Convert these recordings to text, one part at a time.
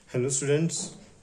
Hello students,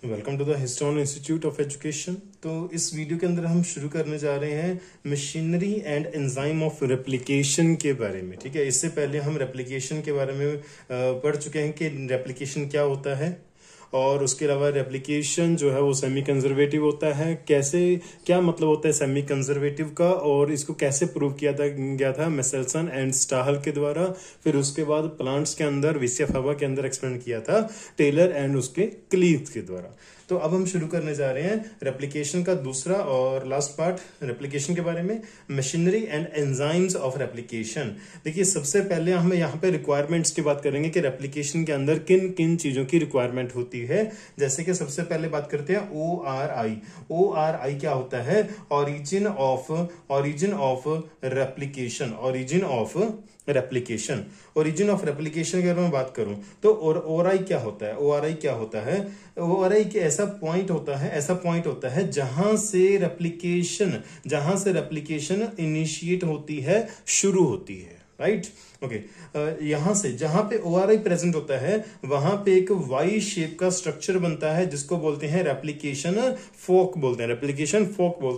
welcome to the Histone Institute of Education. तो इस video के अंदर हम शुरू करने जा रहे हैं machinery and enzyme of replication के बारे में। ठीक है, इससे पहले हम रेप्लिकेशन के बारे में पढ़ चुके हैं कि रेप्लिकेशन क्या होता है, और उसके अलावा रेप्लिकेशन जो है वो सेमी कंजर्वेटिव होता है। कैसे, क्या मतलब होता है सेमी कंजर्वेटिव का, और इसको कैसे प्रूव किया गया था मेसेल्सन एंड स्टाहल के द्वारा। फिर उसके बाद प्लांट्स के अंदर वीसीएफ हवा के अंदर एक्सपेरिमेंट किया था टेलर एंड उसके क्लीथ के द्वारा। तो अब हम शुरू करने जा रहे हैं रेप्लिकेशन का दूसरा और लास्ट पार्ट रेप्लिकेशन के बारे में, machinery and enzymes of replication. देखिए, सबसे पहले हम यहाँ पे रिक्वायरमेंट्स की बात करेंगे कि रेप्लिकेशन के अंदर किन किन चीजों की रिक्वायरमेंट होती है। जैसे कि सबसे पहले बात करते हैं ORI। ORI क्या होता है? Origin of replication. Origin of replication की अगर मैं बात करूं तो ORI क्या होता है? ORI क्या होता है? ORI के ऐसा पॉइंट होता है जहां से रेप्लिकेशन इनिशिएट होती है, शुरू होती है। Right, okay. यहां से जहां पे ORI प्रेजेंट होता है वहां पे एक वाई शेप का स्ट्रक्चर बनता है जिसको बोलते हैं रेप्लिकेशन फोक बोलते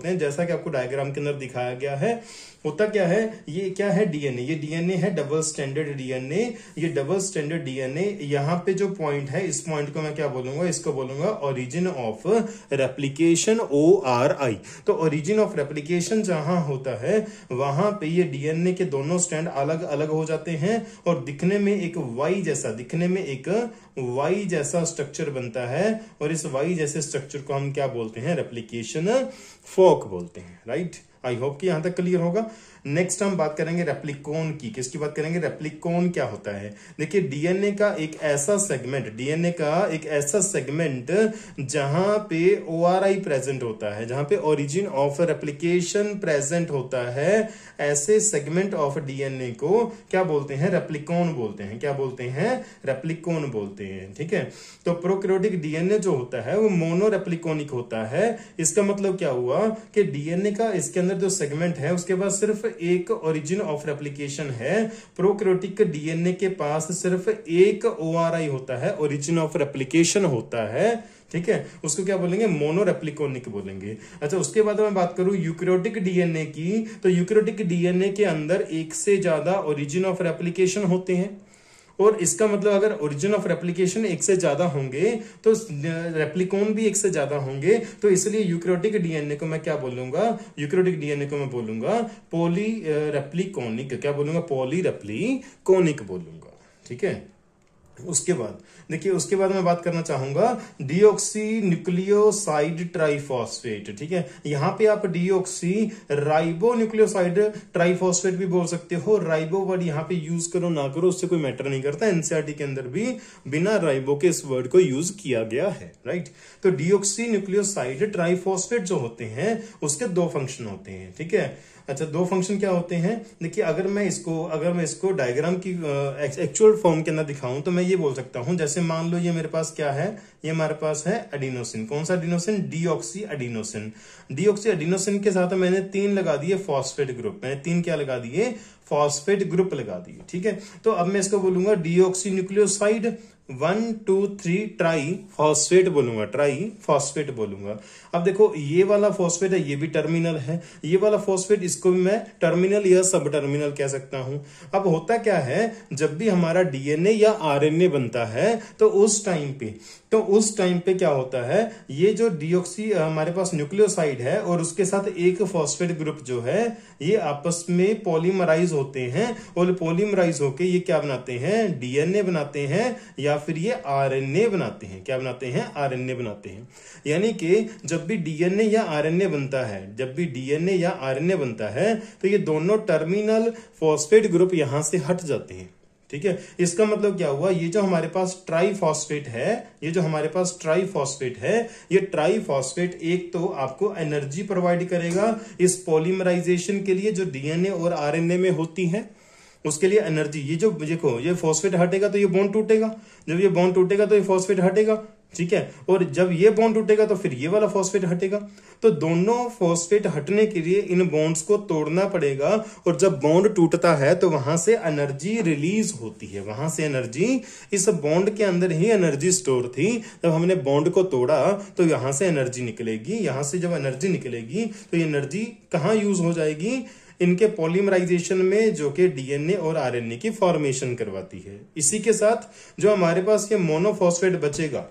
हैं। जैसा कि आपको डायग्राम के अंदर दिखाया गया है। होता क्या है, ये क्या है? डीएनए। ये डीएनए है डबल स्टैंडर्ड डीएनए। ये डबल स्टैंडर्ड डीएनए, यहाँ पे जो पॉइंट है, इस पॉइंट को मैं क्या बोलूंगा? इसको बोलूंगा ओरिजिन ऑफ रेप्लिकेशन, ORI। तो ओरिजिन ऑफ रेप्लिकेशन जहां होता है वहां पे ये डीएनए के दोनों स्टैंड अलग अलग हो जाते हैं और दिखने में एक वाई जैसा स्ट्रक्चर बनता है, और इस वाई जैसे स्ट्रक्चर को हम क्या बोलते हैं? रेप्लिकेशन फोक बोलते हैं। राइट, आई होप कि यहां तक क्लियर होगा। नेक्स्ट हम बात करेंगे रेप्लिकोन की। किसकी बात करेंगे? रेप्लिकोन क्या होता है? देखिए, डीएनए का एक ऐसा सेगमेंट जहां पे ORI प्रेजेंट होता है, जहां पे ओरिजिन ऑफ रेप्लिकेशन प्रेजेंट होता है, ऐसे सेगमेंट ऑफ डीएनए को क्या बोलते हैं? रेप्लिकोन बोलते हैं। क्या बोलते हैं? रेप्लिकोन बोलते हैं। ठीक है, तो प्रोकैरियोटिक डीएनए जो होता है वो मोनोरेप्लिकोनिक होता है। इसका मतलब क्या हुआ कि डीएनए का इसके अंदर जो सेगमेंट है उसके पास सिर्फ एक ओरिजिन ऑफ रेप्लिकेशन है। प्रोकैरियोटिक डीएनए के पास सिर्फ एक ORI होता है, ओरिजिन ऑफ रेप्लिकेशन होता है। ठीक है, उसको क्या बोलेंगे? मोनोरेप्लिकोनिक बोलेंगे। अच्छा, उसके बाद मैं बात करूं यूकैरियोटिक डीएनए की, तो यूकैरियोटिक डीएनए के अंदर एक से ज्यादा ओरिजिन ऑफ रेप्लिकेशन होते हैं, और इसका मतलब अगर ओरिजिन ऑफ रेप्लिकेशन एक से ज्यादा होंगे तो रेप्लिकोन भी एक से ज्यादा होंगे। तो इसलिए यूकैरियोटिक डीएनए को मैं क्या बोलूंगा? पॉलीरेप्लिकोनिक। क्या बोलूंगा? पॉलीरेप्लिकोनिक बोलूंगा। ठीक है, उसके बाद देखिए, उसके बाद मैं बात करना चाहूंगा डीऑक्सी न्यूक्लियोसाइड ट्राइफॉस्फेट। ठीक है, यहां पे आप डीऑक्सी राइबो न्यूक्लियोसाइड ट्राइफॉस्फेट भी बोल सकते हो। राइबो वर्ड यहां पे यूज करो ना करो उससे कोई मैटर नहीं करता। एनसीईआरटी के अंदर भी बिना राइबो के इस वर्ड को यूज किया गया है। राइट, तो डीऑक्सी न्यूक्लियोसाइड ट्राइफॉस्फेट जो होते हैं उसके दो फंक्शन होते हैं। ठीक है, अच्छा, दो फंक्शन क्या होते हैं? देखिए, अगर मैं इसको डायग्राम की एक्चुअल फॉर्म के अंदर दिखाऊं तो मैं ये बोल सकता हूं, जैसे मान लो ये मेरे पास क्या है? ये हमारे पास है एडिनोसिन। कौन सा adenosine? Deoxy adenosine. Deoxy adenosine के साथ मैंने 3 लगा दिए फॉस्फेट ग्रुप। मैंने 3 क्या लगा दिए? फॉस्फेट ग्रुप लगा दिए। ठीक है, तो अब मैं इसको बोलूंगा डीऑक्सी न्यूक्लियोसाइड 1 2 3 ट्राई फॉस्फेट बोलूंगा। अब देखो, ये वाला फॉस्फेट है, ये भी टर्मिनल है। ये वाला फॉस्फेट, इसको भी मैं टर्मिनल या सब टर्मिनल कह सकता हूं। अब होता क्या है, जब भी हमारा डीएनए या आरएनए बनता है तो उस टाइम पे क्या होता है, ये जो डीऑक्सी हमारे पास न्यूक्लियोसाइड है और उसके साथ एक फॉस्फेट ग्रुप जो है, ये आपस में पॉलीमराइज होते हैं, और पॉलीमराइज होके ये क्या बनाते हैं? डीएनए बनाते हैं, या फिर ये आरएनए बनाते हैं। क्या बनाते हैं? आरएनए बनाते हैं। यानी कि जब भी डीएनए या आरएनए बनता है तो ये दोनों टर्मिनल फॉस्फेट ग्रुप यहां से हट जाते हैं। ठीक है, इसका मतलब क्या हुआ? ये जो हमारे पास ट्राइफॉस्फेट है, ये ट्राइफॉस्फेट एक तो आपको एनर्जी प्रोवाइड करेगा इस पॉलीमराइजेशन के लिए जो डीएनए और आरएनए में होती है, उसके लिए एनर्जी। ये जो देखो, ये फॉस्फेट हटेगा तो ये बॉन्ड टूटेगा, जब ये बॉन्ड टूटेगा तो ये फॉस्फेट हटेगा। ठीक है। और जब ये बॉन्ड टूटेगा तो फिर ये वाला फॉस्फेट हटेगा। तो दोनों फॉस्फेट हटने के लिए इन बॉन्ड्स को तोड़ना पड़ेगा, और जब बॉन्ड टूटता है तो वहां से एनर्जी रिलीज होती है, वहां से एनर्जी, इस बॉन्ड के अंदर ही एनर्जी स्टोर थी। जब हमने बॉन्ड को तोड़ा तो यहां से एनर्जी निकलेगी, यहां से जब एनर्जी निकलेगी तो ये एनर्जी कहां यूज हो जाएगी, इनके पॉलीमराइजेशन में, जो कि डीएनए और आरएनए की फॉर्मेशन करवाती है। इसी के साथ जो हमारे पास ये मोनोफॉस्फेट बचेगा,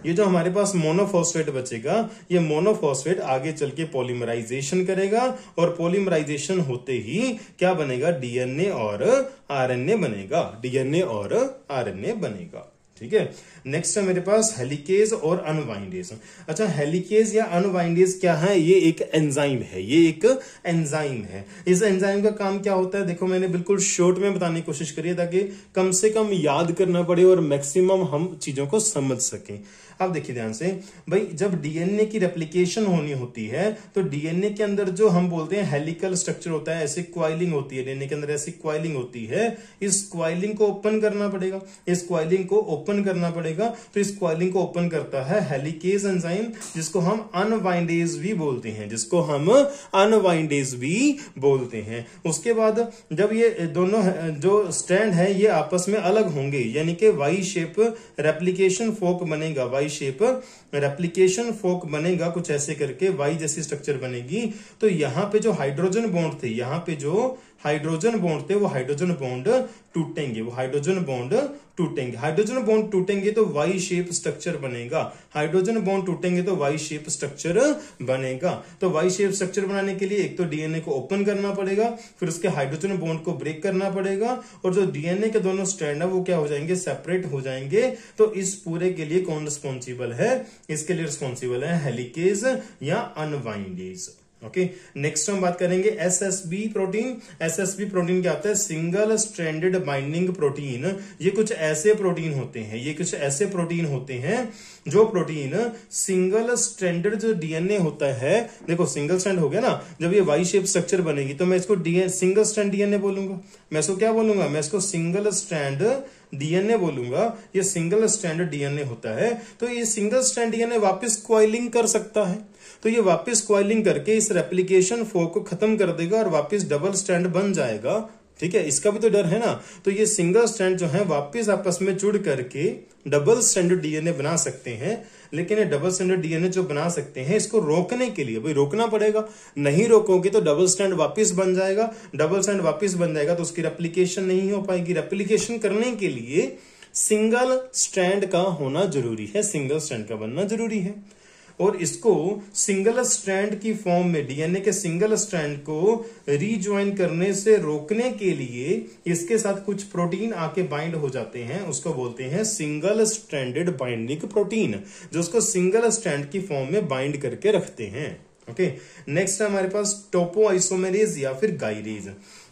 ये जो हमारे पास मोनोफॉस्फेट बचेगा, ये मोनोफॉस्फेट आगे चल के पॉलीमराइजेशन करेगा, और पॉलीमराइजेशन होते ही क्या बनेगा, डीएनए और आरएनए बनेगा, डीएनए और आरएनए बनेगा। ठीक है। नेक्स्ट है मेरे पास हेलिकेज और अनवाइंडेज। अच्छा, हेलिकेज या अनवाइंडेज क्या है, ये एक एंजाइम है, ये एक एंजाइम है। इस एंजाइम का काम क्या होता है, देखो मैंने बिल्कुल शॉर्ट में बताने की कोशिश करी है ताकि कम से कम याद करना पड़े और मैक्सिमम हम चीजों को समझ सकें। अब देखिए ध्यान से भाई, जब डीएनए की रेप्लिकेशन होनी होती है तो डीएनए के अंदर जो हम बोलते हैं हेलिकल स्ट्रक्चर होता है, ऐसी क्वाइलिंग होती है डीएनए के अंदर, ऐसी क्वाइलिंग होती है। इस क्वाइलिंग को ओपन करना पड़ेगा, इस क्वाइलिंग को ओपन करना पड़ेगा। तो इस क्वाइलिंग को ओपन करता है हेलिकेज एंजाइम, जिसको हम अनवाइंडेज भी बोलते हैं, जिसको हम अनवाइंडेज भी बोलते हैं। उसके बाद जब ये दोनों जो स्ट्रैंड है ये आपस में अलग होंगे, यानी कि वाई शेप रेप्लिकेशन फोक बनेगा, वाई शेप रेप्लिकेशन फोक बनेगा, कुछ ऐसे करके वाई जैसी स्ट्रक्चर बनेगी। तो यहां पे जो हाइड्रोजन बॉन्ड थे, यहां पे जो हाइड्रोजन बॉन्ड थे, वो हाइड्रोजन बॉन्ड टूटेंगे, वो हाइड्रोजन बॉन्ड टूटेंगे। हाइड्रोजन बॉन्ड टूटेंगे तो वाई शेप स्ट्रक्चर बनेगा, हाइड्रोजन बॉन्ड टूटेंगे तो वाई शेप स्ट्रक्चर बनेगा। तो वाई शेप स्ट्रक्चर बनाने के लिए एक तो डीएनए को ओपन करना पड़ेगा, फिर उसके हाइड्रोजन बॉन्ड को ब्रेक करना पड़ेगा, और जो डीएनए के दोनों स्ट्रैंड है वो क्या हो जाएंगे, सेपरेट हो जाएंगे। तो इस पूरे के लिए कौन रिस्पॉन्सिबल है, इसके लिए रिस्पॉन्सिबल है हेलिकेज या अनवाइंडेज। ओके। नेक्स्ट हम बात करेंगे एसएसबी प्रोटीन। एसएसबी प्रोटीन क्या होता है, सिंगल स्ट्रैंडेड बाइंडिंग प्रोटीन। ये कुछ ऐसे प्रोटीन होते हैं, ये कुछ ऐसे प्रोटीन होते हैं जो प्रोटीन सिंगल स्ट्रैंडेड, जो डीएनए होता है, देखो सिंगल स्ट्रैंड हो गया ना, जब ये वाई शेप स्ट्रक्चर बनेगी तो मैं इसको सिंगल स्ट्रैंड डीएनए बोलूंगा। मैं इसको क्या बोलूंगा, मैं इसको सिंगल स्ट्रैंड डीएनए बोलूंगा। ये सिंगल स्ट्रैंड डीएनए होता है। तो ये सिंगल स्ट्रैंड डीएनए वापस क्वाइलिंग कर सकता है, तो ये वापस क्वाइलिंग करके इस रेप्लिकेशन फोक को खत्म कर देगा और वापस डबल स्ट्रैंड बन जाएगा। ठीक है, इसका भी तो डर है ना। तो ये सिंगल स्ट्रैंड जो है वापस आपस में जुड़ करके डबल स्ट्रैंडेड डीएनए बना सकते हैं। लेकिन ये डबल स्ट्रैंडेड डीएनए जो बना सकते हैं, इसको रोकने के लिए भाई रोकना पड़ेगा, नहीं रोकोगे तो डबल स्ट्रैंड वापस बन जाएगा। डबल स्ट्रैंड वापस बन जाएगा तो उसकी रेप्लिकेशन नहीं हो पाएगी। रेप्लिकेशन करने के लिए सिंगल स्ट्रैंड का होना जरूरी है, सिंगल स्ट्रैंड का बनना जरूरी है। और इसको सिंगल स्ट्रैंड की फॉर्म में, डीएनए के सिंगल स्ट्रैंड को रीज्वाइन करने से रोकने के लिए इसके साथ कुछ प्रोटीन आके बाइंड हो जाते हैं, उसको बोलते हैं सिंगल स्ट्रैंडेड बाइंडिंग प्रोटीन, जो उसको सिंगल स्ट्रैंड की फॉर्म में बाइंड करके रखते हैं। ओके। नेक्स्ट है हमारे पास टोपो आइसोमेरेज या फिर गाइरेज।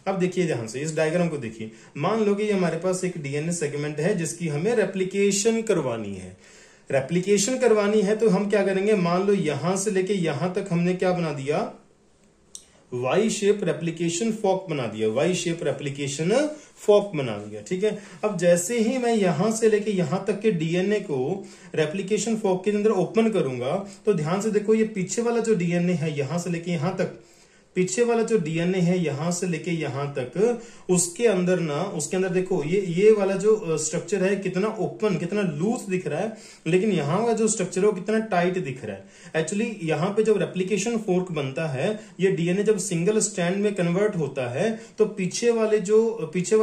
अब देखिए ध्यान से इस डायग्राम को देखिए, मान लो कि ये हमारे पास एक डीएनए सेगमेंट है जिसकी हमें रेप्लिकेशन करवानी है। रेप्लिकेशन करवानी है तो हम क्या करेंगे, मान लो यहां से लेके यहां तक हमने क्या बना दिया, वाई शेप रेप्लिकेशन फॉक बना दिया, वाई शेप रेप्लिकेशन फॉक बना दिया। ठीक है। अब जैसे ही मैं यहां से लेके यहां तक के डीएनए को रेप्लिकेशन फॉक के अंदर ओपन करूंगा तो ध्यान से देखो, ये पीछे वाला जो डीएनए है यहां से लेके यहां तक, पीछे वाला जो डीएनए है यहां से लेके यहां तक, उसके अंदर देखो ये वाला जो स्ट्रक्चर है कितना ओपन, कितना लूज दिख रहा है, लेकिन यहां का जो स्ट्रक्चर है वो कितना टाइट दिख रहा है। एक्चुअली यहां पे जब रेप्लिकेशन फोर्क बनता है, ये डीएनए जब सिंगल स्ट्रैंड में कन्वर्ट होता है तो पीछे वाले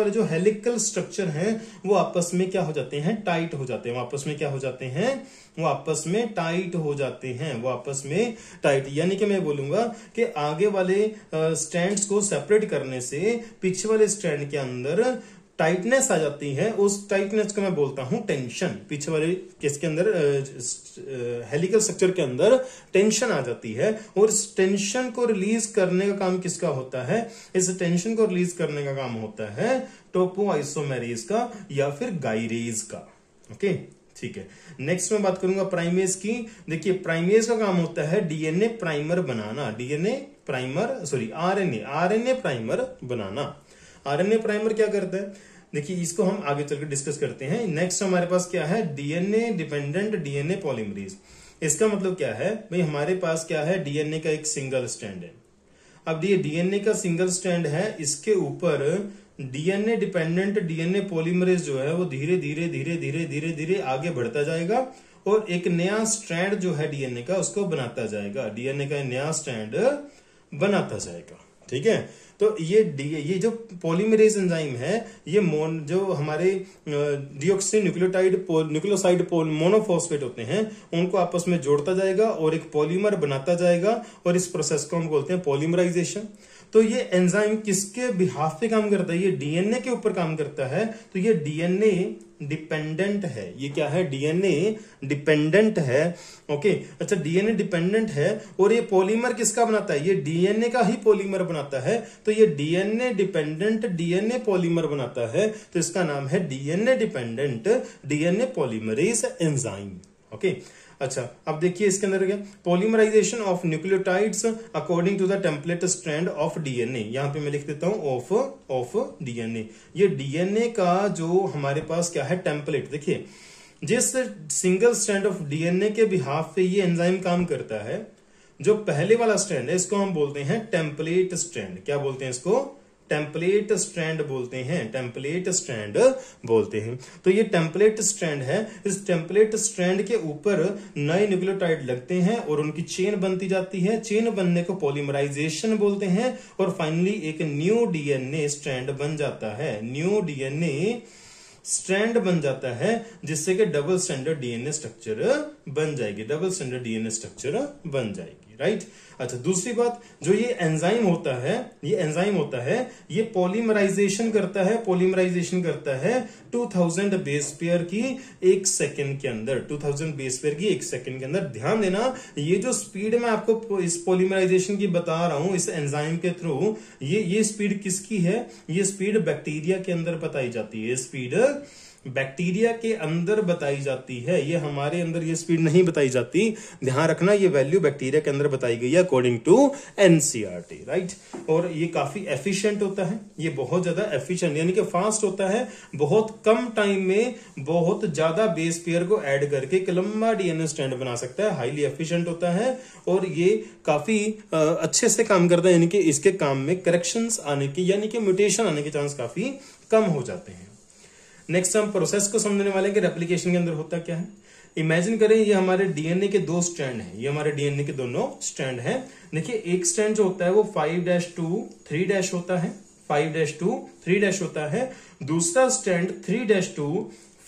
जो हेलिकल स्ट्रक्चर हैं वो आपस में क्या हो जाते हैं, टाइट हो जाते हैं। वो आपस में क्या हो जाते हैं, वो आपस में टाइट हो जाते हैं, वो आपस में टाइट, यानी कि मैं बोलूंगा कि आगे वाले स्ट्रैंड्स को सेपरेट करने से पीछे वाले स्ट्रैंड के अंदर टाइटनेस आ जाती है। उस टाइटनेस को मैं बोलता हूं टेंशन। पीछे वाले किसके अंदर, हेलिकल स्ट्रक्चर के अंदर टेंशन आ जाती है, और इस टेंशन को रिलीज करने का काम किसका होता है, इस टेंशन को रिलीज करने का काम होता है टोपो आइसोमेरेज का या फिर गाइरेज का। ओके, ठीक है। नेक्स्ट मैं बात करूंगा प्राइमेज की। देखिए प्राइमेज का काम होता है डीएनए प्राइमर बनाना, आरएनए प्राइमर बनाना। आरएनए प्राइमर क्या करता है, देखिए इसको हम आगे चलकर डिस्कस करते हैं। नेक्स्ट हमारे पास क्या है, डीएनए डिपेंडेंट डीएनए पॉलीमरेज। इसका मतलब क्या है भाई, हमारे पास क्या है, डीएनए का एक सिंगल स्ट्रैंड है। अब ये डीएनए का सिंगल स्ट्रैंड है, इसके ऊपर डीएनए डिपेंडेंट डीएनए पॉलीमरेज जो है वो धीरे धीरे धीरे धीरे धीरे धीरे आगे बढ़ता जाएगा और एक नया स्ट्रैंड जो है डीएनए का उसको बनाता जाएगा, डीएनए का नया स्ट्रैंड बनाता जाएगा। ठीक है, तो ये जो पॉलीमरेज एंजाइम है, ये जो हमारे डीऑक्सी न्यूक्लियोसाइड मोनोफॉस्फेट होते हैं उनको आपस में जोड़ता जाएगा और एक पॉलीमर बनाता जाएगा और इस प्रोसेस को हम बोलते हैं पॉलीमराइजेशन। तो ये एंजाइम किसके बिहाफ पे काम करता है, ये डीएनए के ऊपर काम करता है। तो ये डीएनए डिपेंडेंट है, ये क्या है, डीएनए डिपेंडेंट है। ओके, अच्छा डीएनए डिपेंडेंट है और ये पॉलीमर किसका बनाता है, ये डीएनए का ही पॉलीमर बनाता है। तो ये डीएनए डिपेंडेंट डीएनए पॉलीमर बनाता है, तो इसका नाम है DNA dependent DNA polymerase enzyme. Okay, अच्छा अब देखिए इसके अंदर क्या, polymerization of nucleotides according to the template strand of DNA. यहां पे मैं लिख देता हूं ऑफ डीएनए। ये डीएनए का जो हमारे पास क्या है टेम्पलेट, देखिए जिस सिंगल स्ट्रैंड ऑफ डीएनए के बिहाफ पे ये एंजाइम काम करता है, जो पहले वाला स्ट्रैंड है इसको हम बोलते हैं टेम्पलेट स्ट्रैंड। क्या बोलते हैं इसको, टेम्पलेट स्ट्रैंड बोलते हैं, टेम्पलेट स्ट्रैंड बोलते हैं। तो ये टेम्पलेट स्ट्रैंड है, इस टेम्पलेट स्ट्रैंड के ऊपर नए न्यूक्लियोटाइड लगते हैं और उनकी चेन बनती जाती है। चेन बनने को पॉलीमराइजेशन बोलते हैं और फाइनली एक न्यू डीएनए स्ट्रैंड बन जाता है, न्यू डीएनए स्ट्रैंड बन जाता है, जिससे कि डबल स्टैंडर्ड डीएनए स्ट्रक्चर बन जाएगी, डबल स्टैंडर्ड डीएनए स्ट्रक्चर बन जाएगी। राइट, अच्छा दूसरी बात, जो ये एंजाइम होता है, ये एंजाइम होता है, ये पॉलीमराइजेशन करता है, पॉलीमराइजेशन करता है 2000 बेस पेयर की एक सेकंड के अंदर, 2000 बेस पेयर की एक सेकंड के अंदर। ध्यान देना, ये जो स्पीड मैं आपको इस पॉलीमराइजेशन की बता रहा हूं इस एंजाइम के थ्रू, ये स्पीड किसकी है, ये स्पीड बैक्टीरिया के अंदर बताई जाती है, स्पीड बैक्टीरिया के अंदर बताई जाती है, ये हमारे अंदर ये स्पीड नहीं बताई जाती। ध्यान रखना, ये वैल्यू बैक्टीरिया के अंदर बताई गई है अकॉर्डिंग टू एनसीईआरटी। राइट, और ये काफी एफिशिएंट होता है, ये बहुत ज्यादा एफिशिएंट यानी कि फास्ट होता है, बहुत कम टाइम में बहुत ज्यादा बेस पेयर को ऐड करके एक लंबा डीएनए स्ट्रैंड बना सकता है, हाईली एफिशिएंट होता है और ये काफी अच्छे से काम करता है, यानी कि इसके काम में करेक्शंस आने की यानी कि म्यूटेशन आने के चांस काफी कम हो जाते हैं। नेक्स्ट हम प्रोसेस को समझने वाले हैं कि रेप्लिकेशन के अंदर होता क्या है। इमेजिन करें ये हमारे डीएनए के दो स्ट्रैंड हैं, ये हमारे डीएनए के दोनों स्ट्रैंड हैं। देखिए एक स्ट्रैंड जो होता है वो 5-2 3- होता है, 5-2 3- होता है। दूसरा स्ट्रैंड 3-2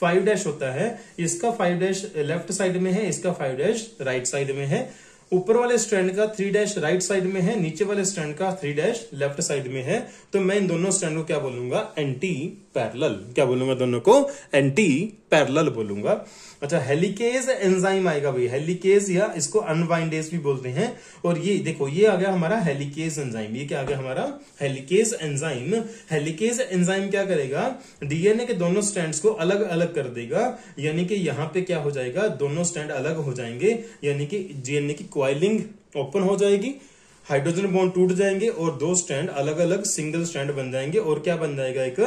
5- होता है। इसका 5- लेफ्ट साइड में है, इसका 5- राइट साइड में है। ऊपर वाले स्ट्रैंड का 3- राइट साइड में है, नीचे वाले स्ट्रैंड का 3- लेफ्ट साइड में है। तो मैं इन दोनों स्ट्रैंड को क्या बोलूंगा, एंटी पैरेलल। क्या बोलूंगा, दोनों को एंटी पैरेलल बोलूंगा। अच्छा हेलिकेज एंजाइम आएगा भाई, हेलिकेज या इसको अनबाइंडेज भी बोलते हैं। और ये देखो ये आ गया हमारा हेलिकेज एंजाइम, ये क्या आ गया हमारा हेलिकेज एंजाइम। हेलिकेज एंजाइम क्या करेगा, डीएनए के दोनों स्ट्रैंड्स को अलग अलग कर देगा, यानी कि यहां पे क्या हो जाएगा, दोनों स्ट्रैंड अलग हो जाएंगे, यानी कि डीएनए की कॉइलिंग ओपन हो जाएगी, हाइड्रोजन बॉन्ड टूट जाएंगे और दो स्ट्रैंड अलग अलग सिंगल स्ट्रैंड बन जाएंगे। और क्या बन जाएगा, एक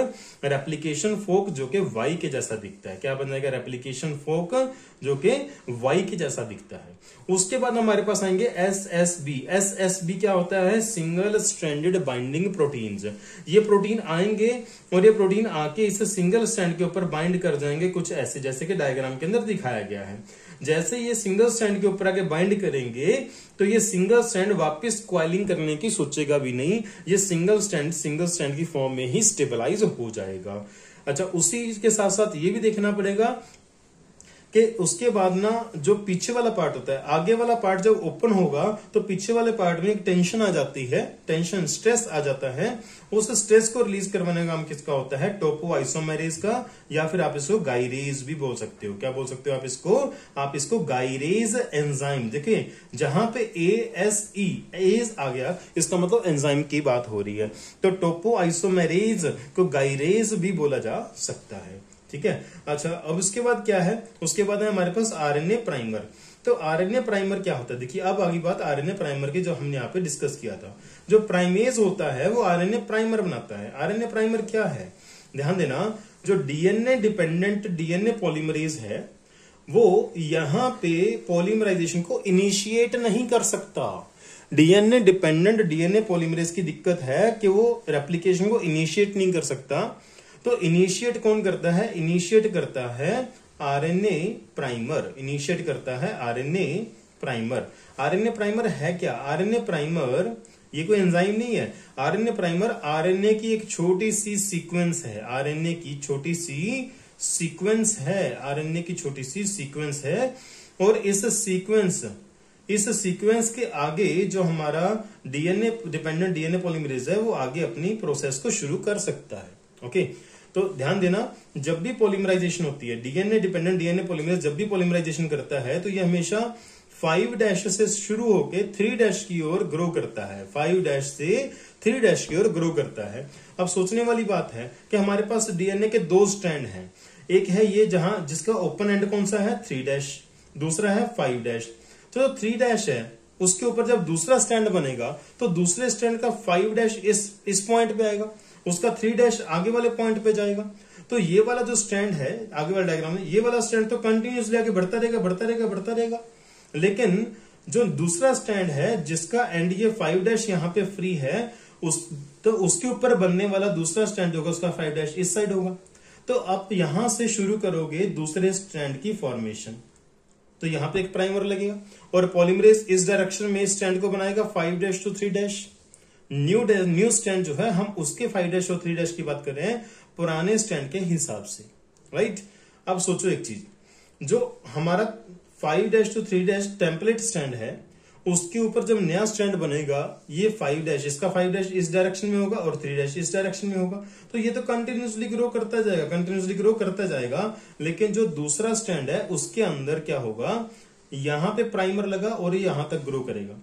रेप्लिकेशन फोक जो कि वाई के जैसा दिखता है। क्या बन जाएगा, रेप्लिकेशन फोक जो कि वाई के जैसा दिखता है। उसके बाद हमारे पास आएंगे एसएसबी। एसएसबी क्या होता है, सिंगल स्ट्रैंडेड बाइंडिंग प्रोटीन्स। ये प्रोटीन आएंगे और ये प्रोटीन आके इस सिंगल स्ट्रैंड के ऊपर बाइंड कर जाएंगे, कुछ ऐसे जैसे कि डायग्राम के अंदर दिखाया गया है। जैसे ये सिंगल स्ट्रैंड के ऊपर आके बाइंड करेंगे तो ये सिंगल स्ट्रैंड वापस क्वाइलिंग करने की सोचेगा भी नहीं, ये सिंगल स्ट्रैंड की फॉर्म में ही स्टेबलाइज हो जाएगा। अच्छा उसी के साथ साथ ये भी देखना पड़ेगा कि उसके बाद ना जो पीछे वाला पार्ट होता है, आगे वाला पार्ट जब ओपन होगा तो पीछे वाले पार्ट में एक टेंशन आ जाती है, टेंशन स्ट्रेस आ जाता है। उस स्ट्रेस को रिलीज करवाने का काम किसका होता है, टोपो आइसोमेरेज का, या फिर आप इसको गाइरेज भी बोल सकते हो। क्या बोल सकते हो आप इसको गाइरेज एंजाइम। देखिए जहां पे एज आ गया इसका मतलब एंजाइम की बात हो रही है, तो टोपो आइसोमेरेज को गाइरेज भी बोला जा सकता है। ठीक है, अच्छा अब उसके बाद क्या है, उसके बाद है हमारे पास आरएनए प्राइमर। तो आरएनए प्राइमर क्या होता है, देखिए अब आगे बात आरएनए प्राइमर की जो हमने यहाँ पे डिस्कस किया था। जो प्राइमेज होता है वो आरएनए प्राइमर बनाता है। आरएनए प्राइमर क्या है, ध्यान देना, जो डीएनए डिपेंडेंट डीएनए पॉलीमरेज है वो यहां पे पॉलीमराइजेशन को इनिशिएट नहीं कर सकता। डीएनए डिपेंडेंट डीएनए पॉलीमरेज की दिक्कत है कि वो रेप्लिकेशन को इनिशिएट नहीं कर सकता। तो इनिशिएट कौन करता है? इनिशिएट करता है आरएनए प्राइमर। इनिशिएट करता है आरएनए प्राइमर। आरएनए प्राइमर है क्या? आरएनए प्राइमर ये कोई एंजाइम नहीं है। आरएनए प्राइमर आरएनए की एक छोटी सी सीक्वेंस है। आरएनए की छोटी सी सीक्वेंस है। आरएनए की छोटी सी सीक्वेंस है और इस सीक्वेंस के आगे जो हमारा डीएनए डिपेंडेंट डीएनए पॉलीमरेज है वो आगे अपनी प्रोसेस को शुरू कर सकता है। ओके, तो ध्यान देना, जब भी पॉलीमराइजेशन होती है, डीएनए डिपेंडेंट डीएनए पॉलीमरेज जब भी पॉलीमराइजेशन करता है तो ये हमेशा 5' से शुरू होके 3' की ओर ग्रो करता है। 5' से 3' की ओर ग्रो करता है। अब सोचने वाली बात है कि हमारे पास डीएनए के 2 स्ट्रैंड हैं। एक है ये जहां जिसका ओपन एंड कौन सा है? 3', दूसरा है 5'। तो 3' है उसके ऊपर जब दूसरा स्टैंड बनेगा तो दूसरे स्टैंड का 5' इस पॉइंट पे आएगा, उसका 3' आगे वाले पॉइंट पे जाएगा। तो ये वाला जो स्टैंड है आगे वाले डायग्राम में, ये वाला स्टैंड तो कंटिन्यूसली आगे बढ़ता रहेगा बढ़ता रहेगा बढ़ता रहेगा। लेकिन जो दूसरा स्टैंड है जिसका एंड ये 5' यहां पे फ्री है तो उसके ऊपर बनने वाला दूसरा स्टैंड होगा उसका 5' इस साइड होगा। तो आप यहां से शुरू करोगे दूसरे स्टैंड की फॉर्मेशन, तो यहां पे एक प्राइमर लगेगा और पॉलीमरेज इस डायरेक्शन में स्टैंड को बनाएगा 5' to 3'। न्यू स्टैंड जो है हम उसके 5' और 3' की बात कर रहे हैं पुराने स्टैंड के हिसाब से, राइट। अब सोचो एक चीज, जो हमारा 5' to 3' टेम्पलेट स्टैंड है उसके ऊपर जब नया स्टैंड बनेगा ये 5' इसका 5' इस डायरेक्शन में होगा और 3' इस डायरेक्शन में होगा। तो ये तो कंटिन्यूसली ग्रो करता जाएगा, कंटिन्यूसली ग्रो करता जाएगा। लेकिन जो दूसरा स्टैंड है उसके अंदर क्या होगा? यहां पे प्राइमर लगा और ये यहां तक ग्रो करेगा।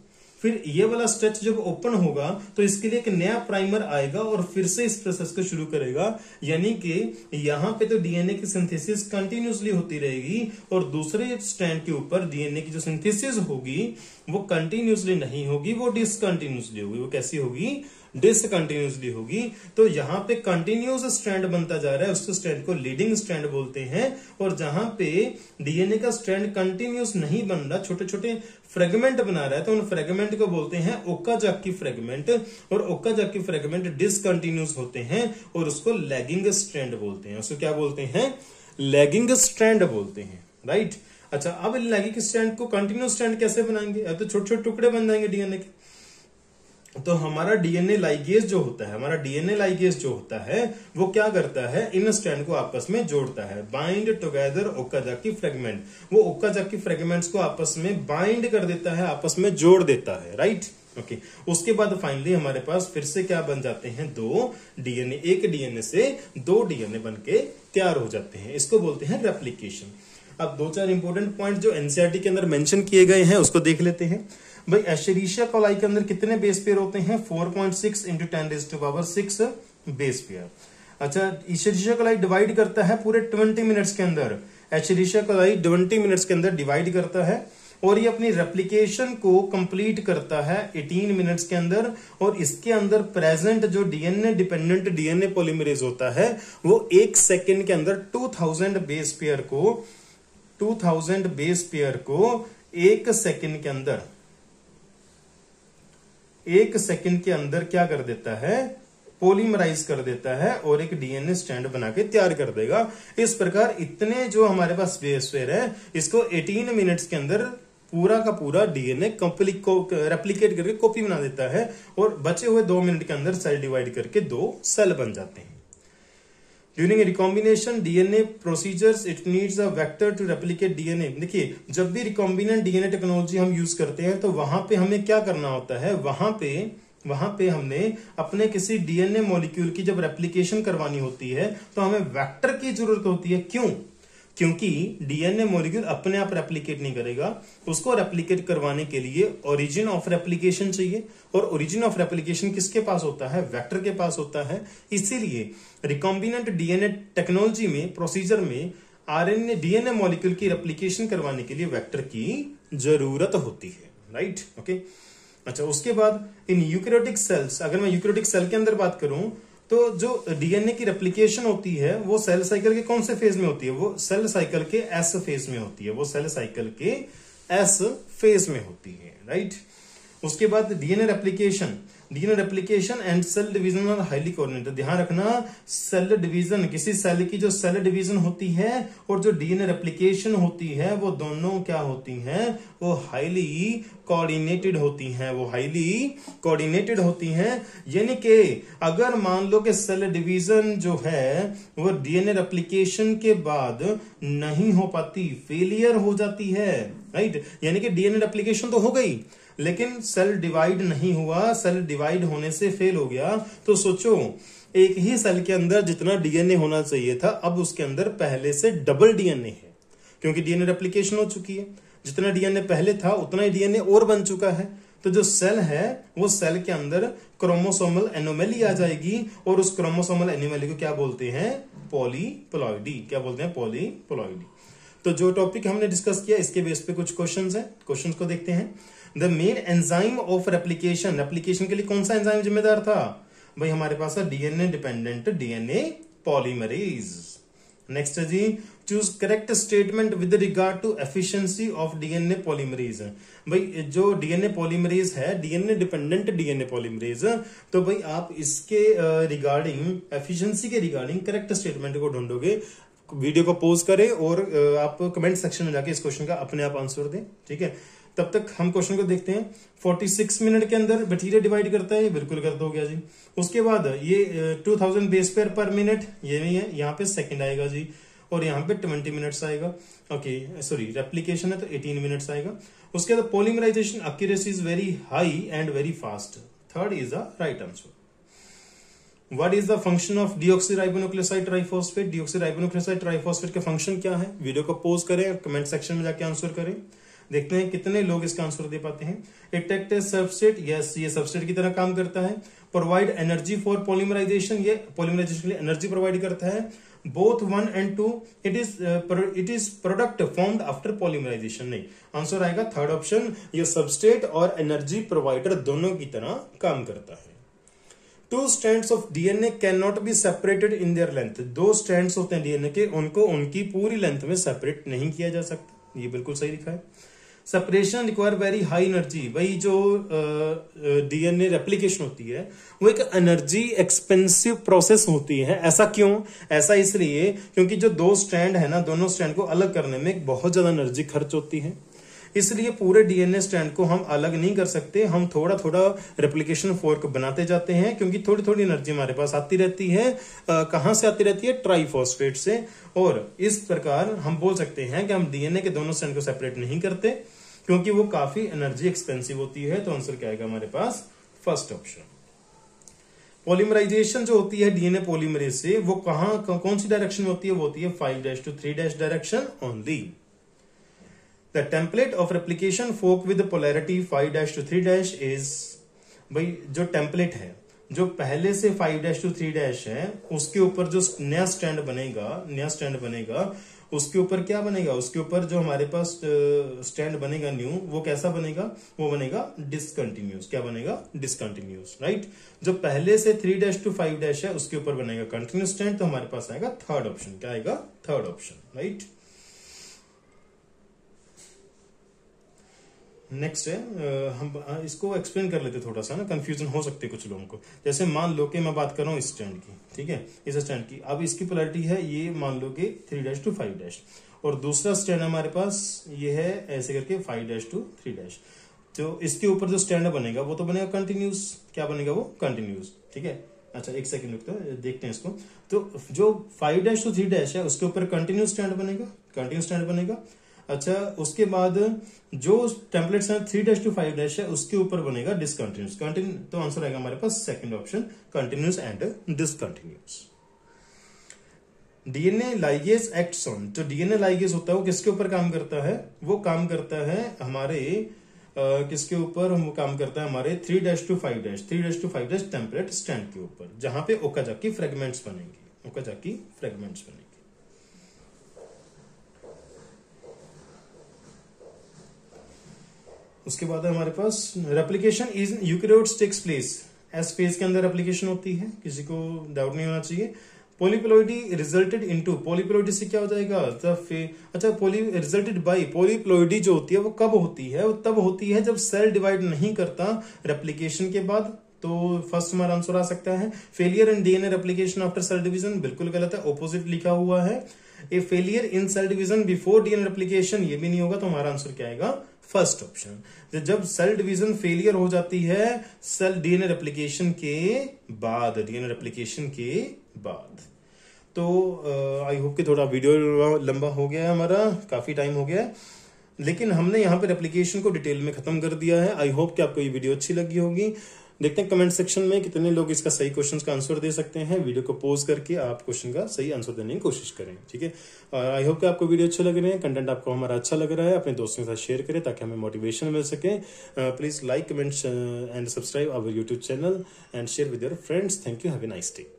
फिर ये वाला स्ट्रेच जब ओपन होगा तो इसके लिए एक नया प्राइमर आएगा और फिर से इस प्रोसेस को शुरू करेगा। यानी कि यहां पे तो डीएनए की सिंथेसिस कंटिन्यूसली होती रहेगी और दूसरे स्टैंड के ऊपर डीएनए की जो सिंथेसिस होगी वो कंटिन्यूसली नहीं होगी, वो डिसकंटिन्यूसली होगी। वो कैसी होगी? डिसकंटिन्यूसली होगी। तो यहां पे कंटिन्यूस स्ट्रैंड बनता जा रहा है, उस स्ट्रैंड को लीडिंग स्ट्रैंड बोलते हैं। और जहां पे डीएनए का स्ट्रैंड कंटिन्यूस नहीं बन रहा, छोटे छोटे फ्रेगमेंट बना रहा है, तो उन फ्रेगमेंट को बोलते हैं ओकाजाकी फ्रेगमेंट। और ओकाजाकी फ्रेगमेंट डिसकंटिन्यूस होते हैं और उसको लैगिंग स्ट्रैंड बोलते हैं। उसको क्या बोलते हैं? लैगिंग स्ट्रैंड बोलते हैं, राइट। अच्छा, अब लैगिंग स्ट्रैंड को कंटिन्यूस स्ट्रैंड कैसे बनाएंगे? अब तो छोटे छोटे टुकड़े बन जाएंगे डीएनए के। तो हमारा डीएनए लाइगेज जो होता है वो क्या करता है? इन स्ट्रैंड को आपस में जोड़ता है। बाइंड टुगेदर ओकाजाकी फ्रेगमेंट, वो ओकाजाकी फ्रेगमेंट्स को आपस में बाइंड कर देता है, आपस में जोड़ देता है, राइट। ओके, उसके बाद फाइनली हमारे पास फिर से क्या बन जाते हैं? 2 डीएनए। एक डीएनए से 2 डीएनए बन के तैयार हो जाते हैं। इसको बोलते हैं रेप्लिकेशन। अब 2-4 इंपोर्टेंट पॉइंट जो एनसीईआरटी के अंदर मेंशन किए गए हैं उसको देख लेते हैं। भाई, एशेरिशिया कोलाई के अंदर कितने बेस पेयर होते हैं? 4.6 × 10⁻⁶ बेस पेयर। अच्छा, एशेरिशिया कोलाई डिवाइड करता है पूरे 20 मिनट्स के अंदर। एशेरिशिया कोलाई 20 मिनट्स के अंदर डिवाइड करता है और ये अपनी रेप्लिकेशन को कंप्लीट करता है 18 मिनट्स के अंदर। और इसके अंदर प्रेजेंट जो डीएनए डिपेंडेंट डीएनए पॉलीमरेज होता है वो 1 सेकेंड के अंदर 2000 बेस पेयर को 1 सेकेंड के अंदर क्या कर देता है? पॉलीमराइज कर देता है और एक डीएनए स्टैंड बना के तैयार कर देगा। इस प्रकार इतने जो हमारे पास बेस पेयर है इसको 18 मिनट्स के अंदर पूरा का पूरा डीएनए रेप्लिकेट करके कॉपी बना देता है और बचे हुए 2 मिनट के अंदर सेल डिवाइड करके 2 सेल बन जाते हैं। During recombination DNA procedures it needs a vector to replicate DNA. देखिए, जब भी रिकॉम्बिनेंट डीएनए टेक्नोलॉजी हम यूज करते हैं तो वहां पे हमें क्या करना होता है? वहां पे हमने अपने किसी डीएनए मॉलिक्यूल की जब रेप्लिकेशन करवानी होती है तो हमें वेक्टर की जरूरत होती है। क्यों? क्योंकि डीएनए मॉलिक्यूल अपने आप रेप्लिकेट नहीं करेगा, उसको रेप्लिकेट करवाने के लिए ओरिजिन ऑफ रेप्लिकेशन चाहिए। और ओरिजिन ऑफ रेप्लिकेशन किसके पास होता है? वेक्टर के पास होता है। इसीलिए रिकॉम्बिनेंट डीएनए टेक्नोलॉजी में, प्रोसीजर में आरएनए डीएनए मॉलिक्यूल की रेप्लिकेशन करवाने के लिए वेक्टर की जरूरत होती है, राइट। ओके, अच्छा, उसके बाद इन यूकैरियोटिक सेल्स, अगर मैं यूकैरियोटिक सेल के अंदर बात करूं तो जो डीएनए की रेप्लिकेशन होती है वो सेल साइकिल के कौन से फेज में होती है? वो सेल साइकिल के एस फेज में होती है, वो सेल साइकिल के एस फेज में होती है, राइट। उसके बाद DNA replication and cell division are highly coordinated. ध्यान रखना, सेल डिवीजन, किसी सेल की जो सेल डिवीजन होती है और जो डीएनए रेप्लिकेशन होती है वो दोनों क्या होती हैं? वो हाईली कोऑर्डिनेटेड होती हैं, वो हाईली कोऑर्डिनेटेड होती हैं। यानी कि अगर मान लो कि सेल डिवीजन जो है वो डीएनए रेप्लिकेशन के बाद नहीं हो पाती, फेलियर हो जाती है, राइट। यानी कि डीएनए रेप्लिकेशन तो हो गई लेकिन सेल डिवाइड नहीं हुआ, सेल डिवाइड होने से फेल हो गया। तो सोचो, एक ही सेल के अंदर जितना डीएनए होना चाहिए था अब उसके अंदर पहले से डबल डीएनए है, क्योंकि डीएनए रेप्लिकेशन हो चुकी है। जितना डीएनए पहले था उतना ही डीएनए और बन चुका है। तो जो सेल है वो सेल के अंदर क्रोमोसोमल एनोमली आ जाएगी और उस क्रोमोसोमल एनोमली को क्या बोलते हैं? पॉलीप्लॉइडी। क्या बोलते हैं? पॉलीप्लॉइडी। तो जो टॉपिक हमने डिस्कस किया इसके बेस पे कुछ क्वेश्चंस हैं, क्वेश्चंस को देखते हैं। The main enzyme of replication के लिए कौन सा एंजाइम जिम्मेदार था? भाई हमारे पास है DNA dependent DNA polymerase. Next है जी, choose correct statement with regard to efficiency of DNA polymerase. भाई जो डीएनए पॉलीमरेज है डीएनए डिपेंडेंट डीएनए पॉलीमरेज, तो भाई आप इसके रिगार्डिंग एफिशिएंसी के रिगार्डिंग करेक्ट स्टेटमेंट को ढूंढोगे। वीडियो को पॉज करें और आप कमेंट सेक्शन में जाके इस क्वेश्चन का अपने आप आंसर दें, ठीक है। तब तक हम क्वेश्चन को देखते हैं। 46 मिनट के अंदर बैक्टीरिया डिवाइड करता है, बिल्कुल कर दो गया जी। उसके बाद ये 2000 बेस पेयर पर मिनट, ये नहीं है, यहाँ पे सेकंड आएगा जी, और यहाँ पे 20 मिनट्स आएगा। ओके सॉरी, रेप्लिकेशन है तो 18 मिनट्स आएगा। उसके बाद polymerization accuracy is very high and very fast. Third is the right answer. What is the function of deoxyribonucleoside triphosphate? deoxyribonucleoside triphosphate का फंक्शन क्या है? वीडियो को पॉज करें और कमेंट सेक्शन में जाके आंसर करें। देखते हैं कितने लोग इसका आंसर दे पाते हैं। It act as substrate, yes ये सबस्ट्रेट की तरह काम करता है। प्रोवाइड एनर्जी फॉर पॉलीमराइजेशन, ये पॉलीमराइजेशन के लिए एनर्जी प्रोवाइड करता है। Both 1 and 2 it is product formed after polymerization. नहीं, आंसर आएगा थर्ड ऑप्शन, ये सबस्ट्रेट और एनर्जी प्रोवाइडर दोनों की तरह काम करता है। Two strands of DNA can not be separated in their length. दो स्ट्रैंड्स होते हैं डीएनए के, उनको उनकी पूरी लेंथ में सेपरेट नहीं किया जा सकता, ये बिल्कुल सही लिखा है। Separation require very high energy. वही जो डीएनए रेप्लिकेशन होती है वो एक एनर्जी एक्सपेंसिव प्रोसेस होती है। ऐसा क्यों? ऐसा इसलिए क्योंकि जो दो स्ट्रैंड है ना, दोनों स्ट्रैंड को अलग करने में बहुत ज्यादा एनर्जी खर्च होती है। इसलिए पूरे डीएनए स्ट्रैंड को हम अलग नहीं कर सकते, हम थोड़ा थोड़ा रेप्लिकेशन फोर्क बनाते जाते हैं, क्योंकि थोड़ी थोड़ी एनर्जी हमारे पास आती रहती है। कहां से आती रहती है? ट्राइफॉस्फेट से। और इस प्रकार हम बोल सकते हैं कि हम डीएनए के दोनों स्ट्रैंड को सेपरेट नहीं करते, क्योंकि वो काफी एनर्जी एक्सपेंसिव होती है। तो आंसर क्या आएगा हमारे पास? First option. पॉलीमराइजेशन जो होती है डीएनए पॉलीमरेज से, वो कौन सी डायरेक्शन में होती है? वो होती है 5' to 3' direction only. The template of replication fork with the polarity 5' to 3' is, भाई जो टेम्पलेट है, जो पहले से 5' to 3' है, उसके ऊपर जो नया स्टैंड बनेगा, उसके ऊपर क्या बनेगा? उसके ऊपर जो हमारे पास स्टैंड बनेगा न्यू, वो कैसा बनेगा? वो बनेगा डिसकंटिन्यूस। क्या बनेगा? Discontinuous, right. जो पहले से 3' to 5' है उसके ऊपर बनेगा कंटिन्यूस स्टैंड, तो हमारे पास आएगा थर्ड ऑप्शन। क्या आएगा? Third option, right. नेक्स्ट है, हम इसको एक्सप्लेन कर लेते थोड़ा सा ना, कंफ्यूजन हो सकती है कुछ लोगों को। जैसे मान लो कि मैं बात कर रहा हूँ इस स्टैंड की, ठीक है, इस स्टैंड की। अब इसकी पोलैरिटी है ये, मान लो कि 3' to 5', और दूसरा स्टैंड हमारे पास ये है ऐसे करके 5' to 3'। तो इसके ऊपर जो स्टैंड बनेगा वो तो बनेगा कंटिन्यूस। क्या बनेगा? वो कंटिन्यूस, ठीक है। अच्छा एक सेकंड रुकते हैं, देखते हैं इसको। तो जो 5' to 3' है उसके ऊपर कंटिन्यूस स्टैंड बनेगा, अच्छा उसके बाद जो टेम्पलेट्स हैं 3' to 5' है उसके ऊपर बनेगा डिसकंटिन्यूस। तो आंसर आएगा हमारे पास second option, continuous and discontinuous. DNA ligase acts on, जो डीएनए लाइगेज होता है वो किसके ऊपर काम करता है? वो काम करता है हमारे किसके ऊपर? वो काम करता है हमारे 3' to 5' टेम्पलेट स्टैंड के ऊपर, जहां पे ओकाजाकी फ्रेगमेंट्स बनेंगे। उसके बाद हमारे पास replication is eukaryotes takes place S phase के अंदर एप्लीकेशन होती है, किसी को डाउट नहीं होना चाहिए। पॉलीप्लॉइडी रिजल्टेड इनटू, पॉलीप्लॉइडी से क्या हो जाएगा, अच्छा रिजल्टेड बाय, पॉलीप्लॉइडी जो होती है वो कब होती है, वो तब होती है जब सेल डिवाइड नहीं करता रेप्लिकेशन के बाद। तो फर्स्ट हमारा आंसर आ सकता है failure in DNA replication after cell division, बिल्कुल गलत है, ऑपोजिट लिखा हुआ है। A failure in cell division before DNA replication, ये भी नहीं होगा, तो हमारा आंसर क्या आएगा, फर्स्ट ऑप्शन। जब सेल डिवीजन फेलियर हो जाती है सेल डीएनए रेप्लिकेशन के बाद, डीएनए रेप्लिकेशन के बाद। तो आई होप कि थोड़ा वीडियो लंबा हो गया है हमारा, काफी टाइम हो गया है, लेकिन हमने यहाँ पे रेप्लिकेशन को डिटेल में खत्म कर दिया है। आई होप कि आपको ये वीडियो अच्छी लगी होगी। देखते हैं कमेंट सेक्शन में कितने लोग इसका सही क्वेश्चन का आंसर दे सकते हैं। वीडियो को पॉज करके आप क्वेश्चन का सही आंसर देने की कोशिश करें, ठीक है। और आई होप कि आपको वीडियो अच्छे लग रहे हैं, कंटेंट आपको हमारा अच्छा लग रहा है, अपने दोस्तों के साथ शेयर करें ताकि हमें मोटिवेशन मिल सके। Please like, comment and subscribe our YouTube channel and share with your friends. Thank you, have a nice day.